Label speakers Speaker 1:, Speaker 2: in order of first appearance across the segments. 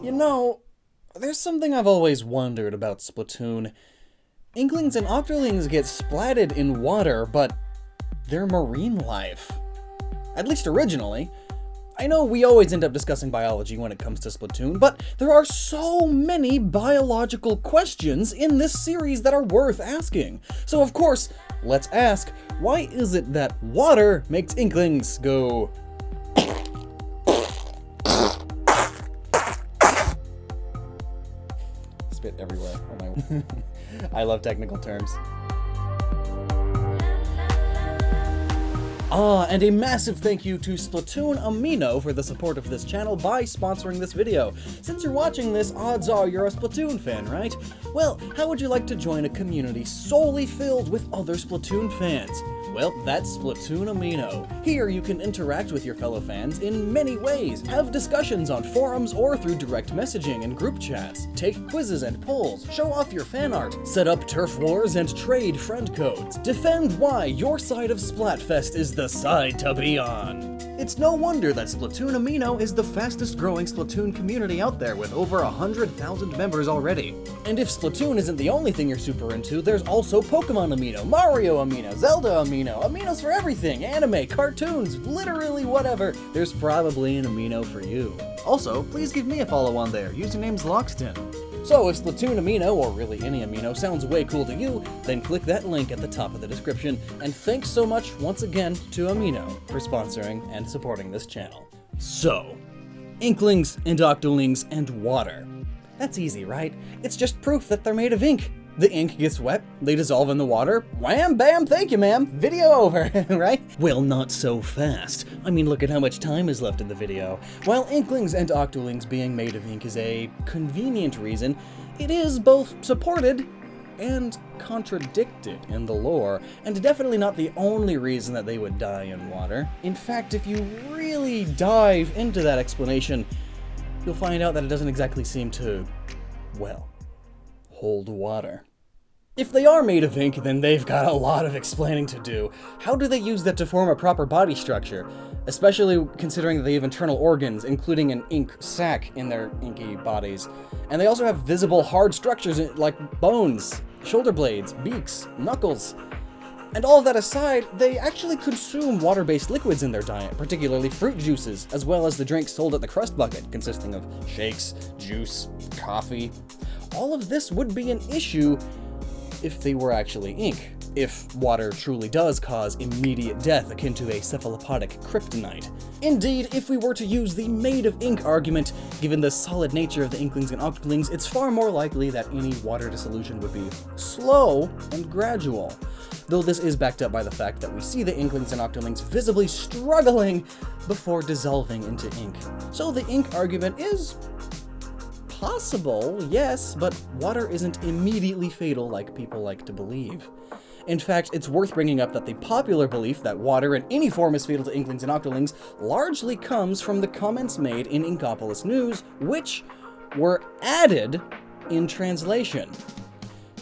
Speaker 1: You know, there's something I've always wondered about Splatoon. Inklings and Octolings get splatted in water, but they're marine life. At least originally. I know we always end up discussing biology when it comes to Splatoon, but there are so many biological questions in this series that are worth asking. So of course, let's ask, why is it that water makes Inklings go... Spit everywhere. Oh my... I love technical terms. And a massive thank you to Splatoon Amino for the support of this channel by sponsoring this video. Since you're watching this, odds are you're a Splatoon fan, right? Well, how would you like to join a community solely filled with other Splatoon fans? Well, that's Splatoon Amino. Here you can interact with your fellow fans in many ways, have discussions on forums or through direct messaging and group chats, take quizzes and polls, show off your fan art, set up turf wars and trade friend codes, defend why your side of Splatfest is the side to be on. It's no wonder that Splatoon Amino is the fastest growing Splatoon community out there with over 100,000 members already. And if Splatoon isn't the only thing you're super into, there's also Pokemon Amino, Mario Amino, Zelda Amino, Aminos for everything, anime, cartoons, literally whatever. There's probably an Amino for you. Also, please give me a follow on there, username's Loxton. So if Splatoon Amino, or really any Amino, sounds way cool to you, then click that link at the top of the description, and thanks so much once again to Amino for sponsoring and supporting this channel. So, Inklings and Octolings and water. That's easy, right? It's just proof that they're made of ink. The ink gets wet, they dissolve in the water, wham bam, thank you ma'am, video over, right? Well, not so fast. I mean, look at how much time is left in the video. While Inklings and Octolings being made of ink is a convenient reason, it is both supported and contradicted in the lore, and definitely not the only reason that they would die in water. In fact, if you really dive into that explanation, you'll find out that it doesn't exactly seem to, well, hold water. If they are made of ink, then they've got a lot of explaining to do. How do they use that to form a proper body structure? Especially considering that they have internal organs, including an ink sac in their inky bodies. And they also have visible hard structures like bones, shoulder blades, beaks, knuckles. And all of that aside, they actually consume water-based liquids in their diet, particularly fruit juices, as well as the drinks sold at the Crust Bucket, consisting of shakes, juice, coffee. All of this would be an issue if they were actually ink. If water truly does cause immediate death akin to a cephalopodic kryptonite. Indeed, if we were to use the made of ink argument, given the solid nature of the Inklings and Octolings, it's far more likely that any water dissolution would be slow and gradual. Though this is backed up by the fact that we see the Inklings and Octolings visibly struggling before dissolving into ink. So the ink argument is possible, yes, but water isn't immediately fatal like people like to believe. In fact, it's worth bringing up that the popular belief that water in any form is fatal to Inklings and Octolings largely comes from the comments made in Inkopolis News, which were added in translation.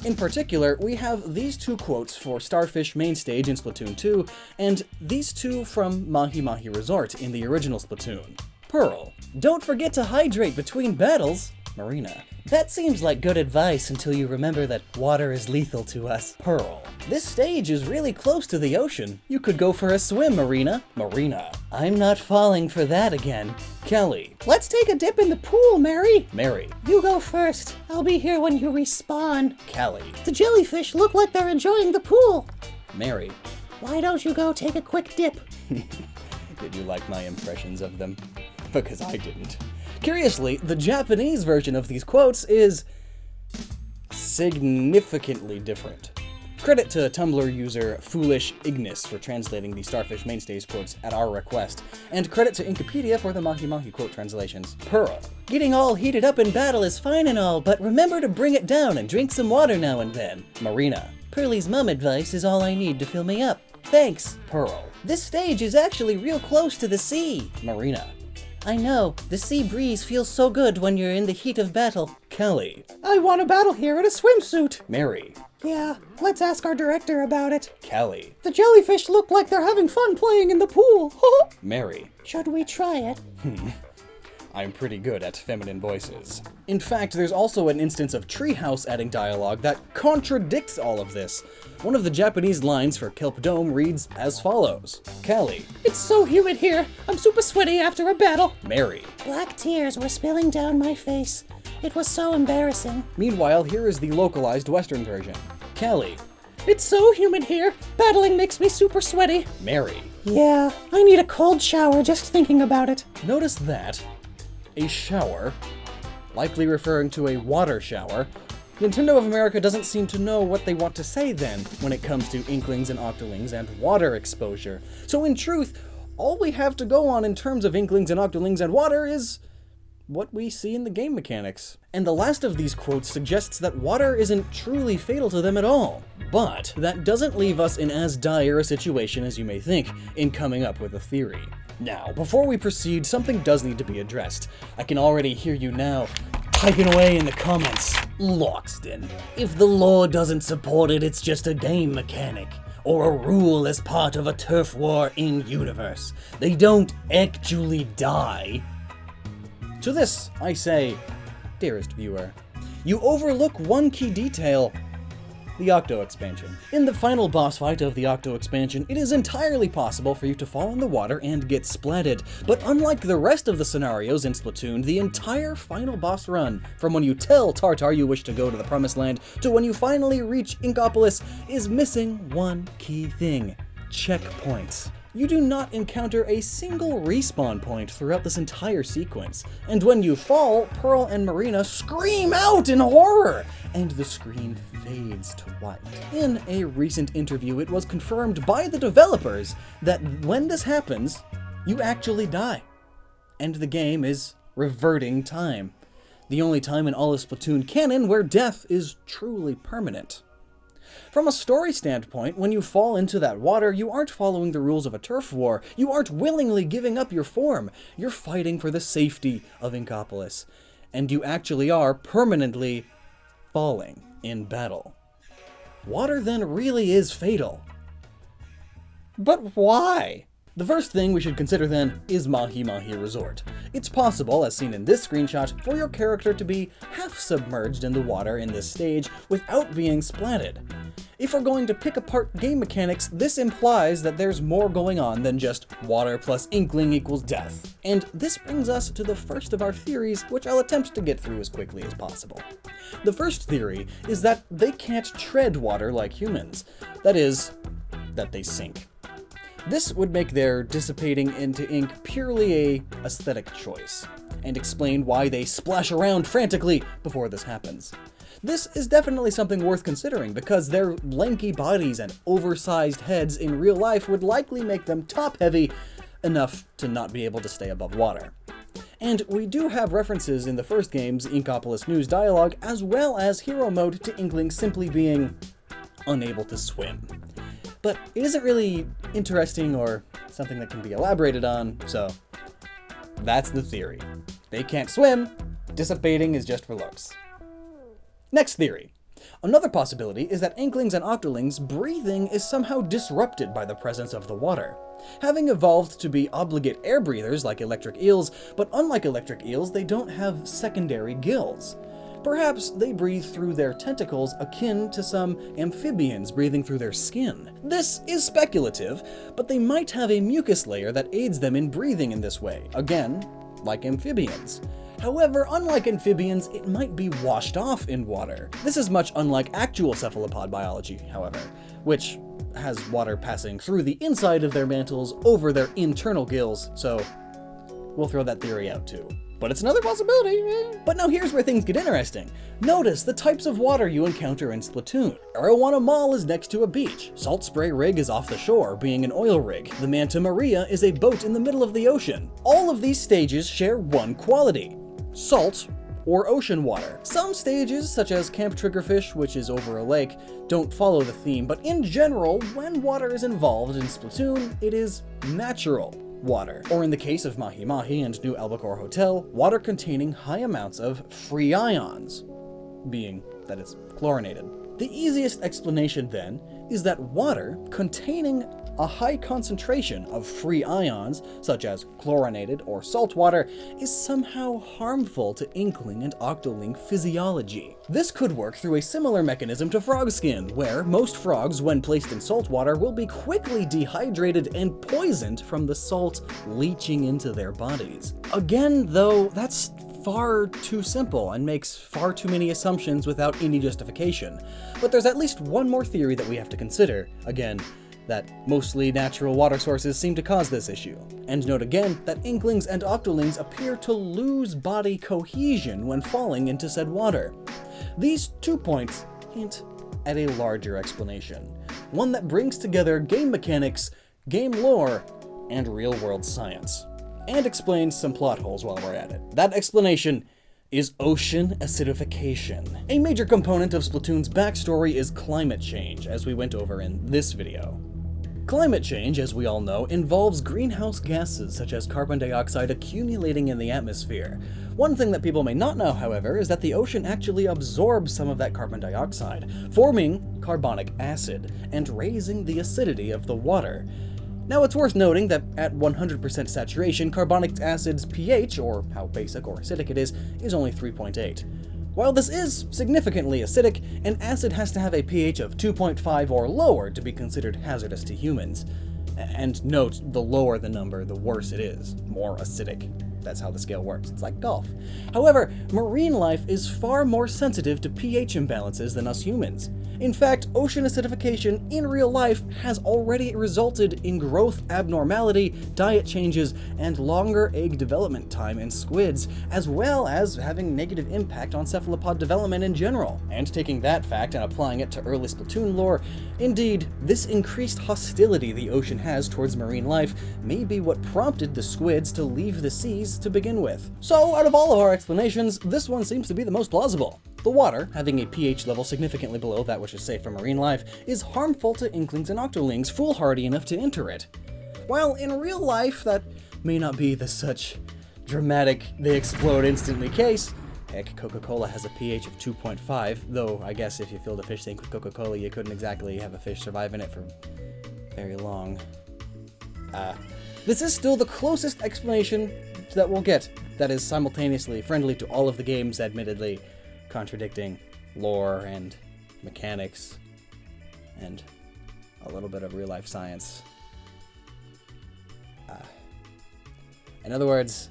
Speaker 1: In particular, we have these two quotes for Starfish Mainstage in Splatoon 2, and these two from Mahi Mahi Resort in the original Splatoon. Pearl: don't forget to hydrate between battles. Marina: that seems like good advice until you remember that water is lethal to us. Pearl: this stage is really close to the ocean. You could go for a swim, Marina. Marina: I'm not falling for that again. Kelly: let's take a dip in the pool, Mary. Mary: you go first. I'll be here when you respawn. Kelly: the jellyfish look like they're enjoying the pool. Mary: why don't you go take a quick dip? Did you like my impressions of them? Because I didn't. Curiously, the Japanese version of these quotes is significantly different. Credit to Tumblr user Foolish Ignis for translating the Starfish Mainstays quotes at our request, and credit to Inkopedia for the Mahi Mahi quote translations. Pearl: getting all heated up in battle is fine and all, but remember to bring it down and drink some water now and then. Marina: Pearlie's mum advice is all I need to fill me up. Thanks. Pearl: this stage is actually real close to the sea. Marina: I know, the sea breeze feels so good when you're in the heat of battle. Kelly: I want to battle here in a swimsuit. Mary:
Speaker 2: Yeah, let's ask our director about it.
Speaker 1: Kelly.
Speaker 2: The jellyfish look like they're having fun playing in the pool.
Speaker 1: Mary.
Speaker 2: Should we try it?
Speaker 1: I'm pretty good at feminine voices. In fact, there's also an instance of Treehouse adding dialogue that contradicts all of this. One of the Japanese lines for Kelp Dome reads as follows. Kelly.
Speaker 2: It's so humid here. I'm super sweaty after a battle.
Speaker 1: Mary.
Speaker 2: Black tears were spilling down my face. It was so embarrassing.
Speaker 1: Meanwhile, here is the localized Western version. Kelly.
Speaker 2: It's so humid here. Battling makes me super sweaty.
Speaker 1: Mary.
Speaker 2: Yeah, I need a cold shower just thinking about it.
Speaker 1: Notice that a shower, likely referring to a water shower, Nintendo of America doesn't seem to know what they want to say then when it comes to Inklings and Octolings and water exposure. So in truth, all we have to go on in terms of Inklings and Octolings and water is what we see in the game mechanics. And the last of these quotes suggests that water isn't truly fatal to them at all. But that doesn't leave us in as dire a situation as you may think in coming up with a theory. Now, before we proceed, something does need to be addressed. I can already hear you now typing away in the comments. Loxton, if the lore doesn't support it, it's just a game mechanic, or a rule as part of a turf war in-universe. They don't actually die. To this, I say, dearest viewer, you overlook one key detail. The Octo expansion. In the final boss fight of the Octo expansion, it is entirely possible for you to fall in the water and get splatted. But unlike the rest of the scenarios in Splatoon, the entire final boss run, from when you tell Tartar you wish to go to the Promised Land to when you finally reach Inkopolis, is missing one key thing: checkpoints. You do not encounter a single respawn point throughout this entire sequence, and when you fall, Pearl and Marina scream out in horror, and the screen fades to white. In a recent interview, it was confirmed by the developers that when this happens, you actually die, and the game is reverting time. The only time in all of Splatoon canon where death is truly permanent. From a story standpoint, when you fall into that water, you aren't following the rules of a turf war. You aren't willingly giving up your form. You're fighting for the safety of Inkopolis. And you actually are permanently falling in battle. Water then really is fatal. But why? The first thing we should consider then is Mahi Mahi Resort. It's possible, as seen in this screenshot, for your character to be half submerged in the water in this stage without being splatted. If we're going to pick apart game mechanics, this implies that there's more going on than just water plus inkling equals death. And this brings us to the first of our theories, which I'll attempt to get through as quickly as possible. The first theory is that they can't tread water like humans. That is, that they sink. This would make their dissipating into ink purely a aesthetic choice, and explain why they splash around frantically before this happens. This is definitely something worth considering because their lanky bodies and oversized heads in real life would likely make them top-heavy enough to not be able to stay above water. And we do have references in the first game's Inkopolis News dialogue, as well as hero mode to Inklings simply being unable to swim. But it isn't really interesting or something that can be elaborated on, so that's the theory. They can't swim, dissipating is just for looks. Next theory. Another possibility is that Inklings and Octolings' breathing is somehow disrupted by the presence of the water. Having evolved to be obligate air breathers like electric eels, but unlike electric eels, they don't have secondary gills. Perhaps they breathe through their tentacles akin to some amphibians breathing through their skin. This is speculative, but they might have a mucus layer that aids them in breathing in this way, again, like amphibians. However, unlike amphibians, it might be washed off in water. This is much unlike actual cephalopod biology, however, which has water passing through the inside of their mantles over their internal gills, so we'll throw that theory out too. But it's another possibility. But now here's where things get interesting. Notice the types of water you encounter in Splatoon. Arowana Mall is next to a beach. Salt Spray Rig is off the shore, being an oil rig. The Manta Maria is a boat in the middle of the ocean. All of these stages share one quality: salt or ocean water. Some stages, such as Camp Triggerfish, which is over a lake, don't follow the theme, but in general, when water is involved in Splatoon, it is natural water. Or in the case of Mahi Mahi and New Albacore Hotel, water containing high amounts of free ions, being that it's chlorinated. The easiest explanation, then, is that water containing a high concentration of free ions, such as chlorinated or salt water, is somehow harmful to Inkling and Octoling physiology. This could work through a similar mechanism to frog skin, where most frogs, when placed in salt water, will be quickly dehydrated and poisoned from the salt leaching into their bodies. Again, though, that's far too simple and makes far too many assumptions without any justification. But there's at least one more theory that we have to consider. Again, that mostly natural water sources seem to cause this issue. And note again that Inklings and Octolings appear to lose body cohesion when falling into said water. These 2 points hint at a larger explanation, one that brings together game mechanics, game lore, and real-world science, and explains some plot holes while we're at it. That explanation is ocean acidification. A major component of Splatoon's backstory is climate change, as we went over in this video. Climate change, as we all know, involves greenhouse gases such as carbon dioxide accumulating in the atmosphere. One thing that people may not know, however, is that the ocean actually absorbs some of that carbon dioxide, forming carbonic acid and raising the acidity of the water. Now, it's worth noting that at 100% saturation, carbonic acid's pH, or how basic or acidic it is only 3.8. While this is significantly acidic, an acid has to have a pH of 2.5 or lower to be considered hazardous to humans. And note, the lower the number, the worse it is. More acidic. That's how the scale works. It's like golf. However, marine life is far more sensitive to pH imbalances than us humans. In fact, ocean acidification in real life has already resulted in growth abnormality, diet changes, and longer egg development time in squids, as well as having negative impact on cephalopod development in general. And taking that fact and applying it to early Splatoon lore, indeed, this increased hostility the ocean has towards marine life may be what prompted the squids to leave the seas to begin with. So, out of all of our explanations, this one seems to be the most plausible. The water, having a pH level significantly below that which is safe for marine life, is harmful to Inklings and Octolings foolhardy enough to enter it. While in real life, that may not be the such dramatic, they explode instantly case. Heck, Coca-Cola has a pH of 2.5, though I guess if you filled a fish tank with Coca-Cola, you couldn't exactly have a fish survive in it for very long. This is still the closest explanation that we'll get that is simultaneously friendly to all of the games, admittedly contradicting lore and mechanics and a little bit of real-life science. In other words,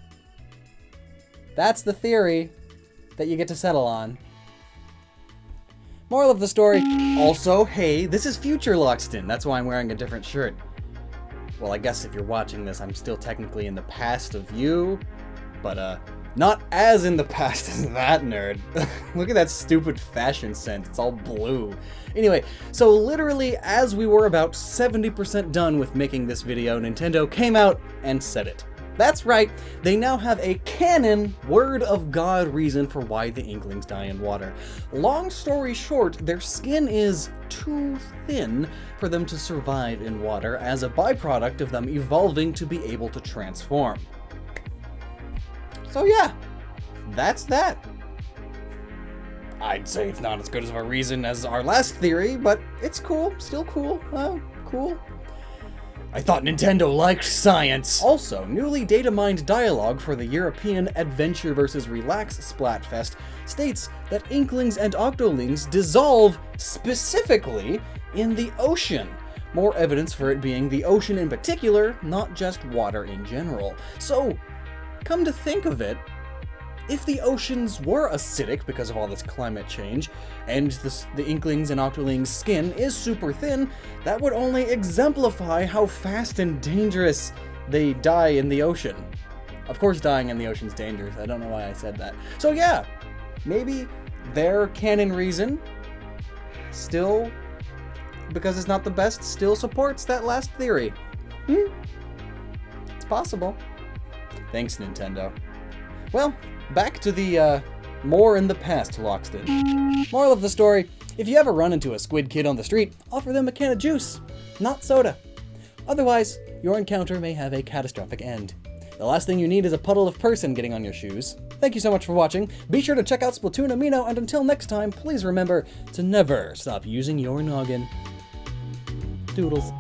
Speaker 1: that's the theory that you get to settle on. Moral of the story, also, hey, this is future Loxton. That's why I'm wearing a different shirt. Well, I guess if you're watching this, I'm still technically in the past of you, but not as in the past as that nerd. Look at that stupid fashion sense, it's all blue. Anyway, so literally as we were about 70% done with making this video, Nintendo came out and said it. That's right, they now have a canon, word of God reason for why the Inklings die in water. Long story short, their skin is too thin for them to survive in water as a byproduct of them evolving to be able to transform. So yeah, that's that. I'd say it's not as good as of a reason as our last theory, but it's cool, still cool, cool. I thought Nintendo liked science! Also, newly data-mined dialogue for the European Adventure vs. Relax Splatfest states that Inklings and Octolings dissolve specifically in the ocean. More evidence for it being the ocean in particular, not just water in general. So, come to think of it, if the oceans were acidic because of all this climate change, and the Inklings and Octolings' skin is super thin, that would only exemplify how fast and dangerous they die in the ocean. Of course dying in the ocean's dangerous, I don't know why I said that. So yeah, maybe their canon reason still, because it's not the best, still supports that last theory. It's possible. Thanks, Nintendo. Well, back to the, more in the past Loxton. Moral of the story, if you ever run into a squid kid on the street, offer them a can of juice, not soda. Otherwise, your encounter may have a catastrophic end. The last thing you need is a puddle of person getting on your shoes. Thank you so much for watching. Be sure to check out Splatoon Amino, and until next time, please remember to never stop using your noggin. Doodles.